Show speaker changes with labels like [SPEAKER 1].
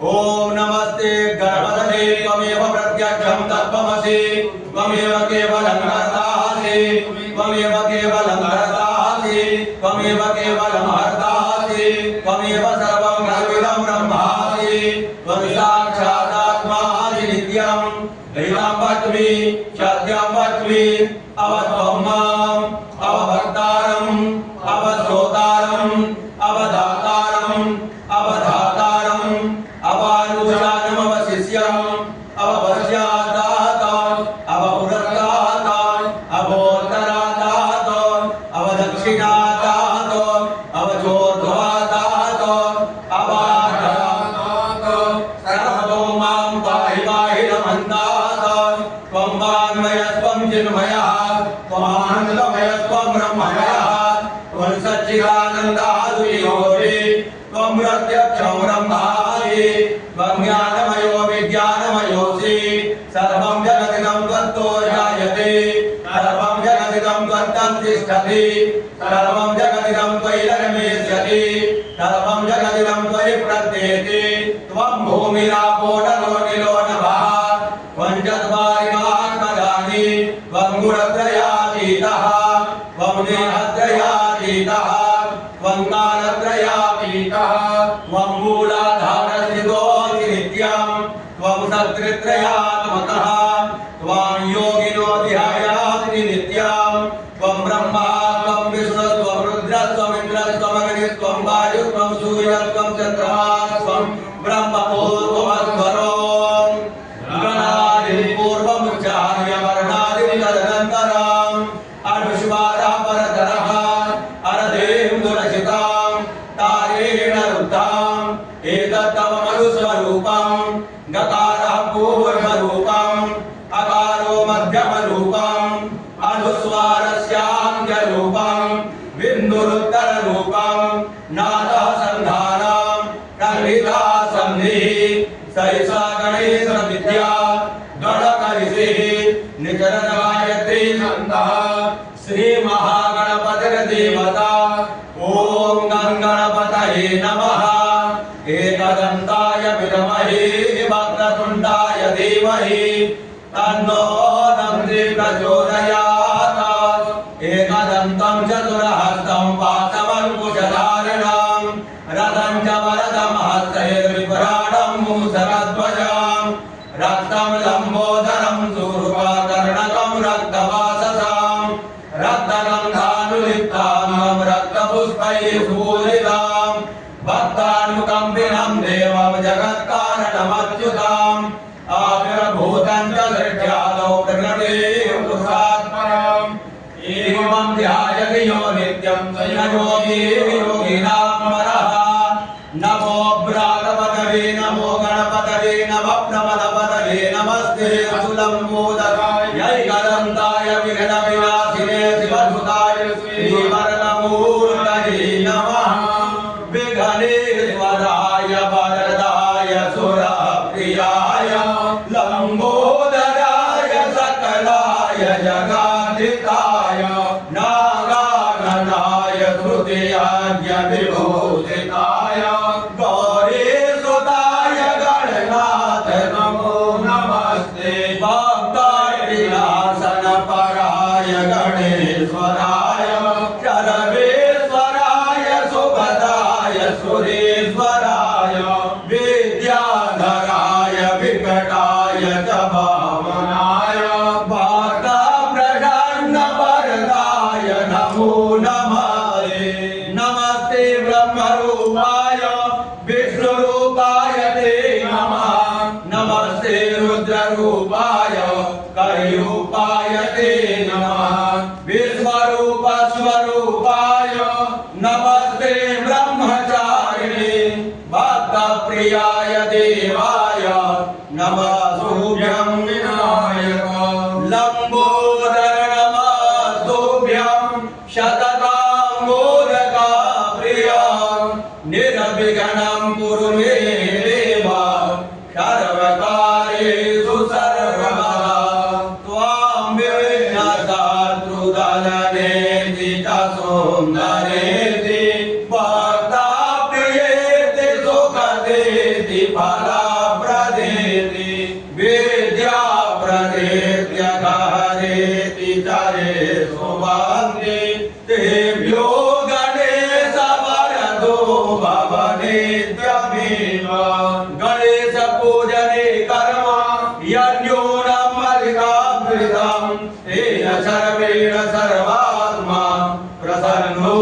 [SPEAKER 1] ओम नमस्ते गणपतये त्वमेव प्रत्यक्षं तत्त्वमसि त्वमेव केवलं कर्तासि त्वमेव केवलं कर्तासि त्वमेव केवलं हर्तासि त्वमेव सर्वं खल्विदं ब्रह्मासि त्वं साक्षादात्मासि नित्यं हृदं वच्मि सत्यं वच्मि अवत्वं माम् अवभक्तारम् अवश्रोतारम् अवधातारम् अवधातारम् अवानुजानम् अवशिष्यम् अवपश्चादात् अवपुरस्तात् अवोत्तरात् अवदक्षिणात् अवचोर्ध्वात् अवाधात् सर्वतो मां पाहि पाहि नमन्तात् त्वं वाङ्मयस्त्वं चिन्मयः त्वमानन्दमयस्त्वं ब्रह्ममयः त्वं सच्चिदानन्दाद्वियोगी त्वं प्रत्यक्षं ब्रह्मासि त्वं ज्ञानमयो विज्ञानमयोऽसि सर्वं जगदिदं त्वत्तो जायते सर्वं जगदिदं त्वत्तं तिष्ठति सर्वं जगदिदं त्वयि रमेष्यति सर्वं जगदिदं त्वयि प्रत्येति त्वं भूमिरापो नरो निलो नभः त्वं चत्वारि महात्मदानि त्वं गुणत्रयातीतः त्वं देहत्रयातीतः त्वं कालत्रयातीतः त्वं मूलाधारस्थितोऽसि नित्यं त्वं सत्रित्रयात्मकः त्वां योगिनो ध्यायाति नित्यं त्वं ब्रह्मा त्वं विष्णु त्वं रुद्र त्वं इन्द्र त्वं अग्नि त्वं वायु त्वं सूर्य त्वं चन्द्रमा त्वं ब्रह्मपूर्वमध्वरो गणादि पूर्वमुच्चार्य वर्णादि तदनन्तरम् अनुस्वारः परतरः अरदें दुरचितां तारेण रुद्धाम् एतत्तवमनुस्वरूपं गकारः पूर्वरूपम् अकारो मध्यमरूपम् अनुस्वारस्यान्त्यरूपम् बिन्दुरुत्तररूपम् नादः सन्धानं प्रहृता सन्धिः सैषा गणेशविद्या गणकरिषिः निचरण गायत्री छन्दः श्री महागणपतिर्देवता ओम गणपतये नमः एकदन्ताय विद्महे वक्रतुण्डाय धीमहि तन्नो दन्ति प्रचोदयात् एकदन्तं चतुरहस्तं पाशमङ्कुशधारिणं रथं च वरदं हस्तैर्विभ्राणं मूषकध्वजं रक्तं लम्बोदरं शूर्पकर्णकं रक्तवाससं रक्तगन्धानुलिप्तां रक्तपुष्पैः पूरितां भक्तानुकम्पिनं देवं जगत्कारणमच्युताम् आविर्भूतं च दृष्ट्यादौ प्रकटे पुरुषात्परम् एवं ध्यायति यो नित्यं योगी योगिनां वरः नमो भ्रातपतये नमो गणपतये नमः प्रमदपतये नमस्ते सुलम्बोदराय ऐकदन्ताय विघ्नविनाशिने शिवसुताय श्रीवरदमूर्तये नमः विघ्नेश्वराय वरदाय सुरप्रियाय लम्बोदराय सकलाय जगाधिताय नागाननाय हृदयाय विभूषिताय गौरीसुताय गणनाथ नमो नमस्ते भक्तविनाशनपराय गणेश्वराय सर्वेश्वराय सुभदाय सुरेश्वराय विद्याधराय विकटाय च भावनाय भक्तप्रसन्नवरदाय नमो नमः नमस्ते ब्रह्मरूपाय विष्णुरूपाय ते नमः नमस्ते रुद्ररूपाय कलिरूपाय ते नमः विश्वरूप स्वरूपाय नमस्ते ब्रह्मचारिणे भक्तप्रियाय देवाय नमः तुभ्यं विनायक लंबोदर नमः तुभ्यं शतकां मोदका प्रिया निर्विघ्नं कुरु मे देव सर्वकार्येषु सर्वदा त्वां विघ्नशत्रुदलनेति च सौन्दर्येति भक्तप्रियेति सुखदेति फला विचारेषु वन्दे तेभ्यो गणेश वरदो भव नित्यमेव गणेश पूजने कर्म यज्ञोऽनमधिकाकृतं तेन सर्वेण सर्वात्मा प्रसन्नो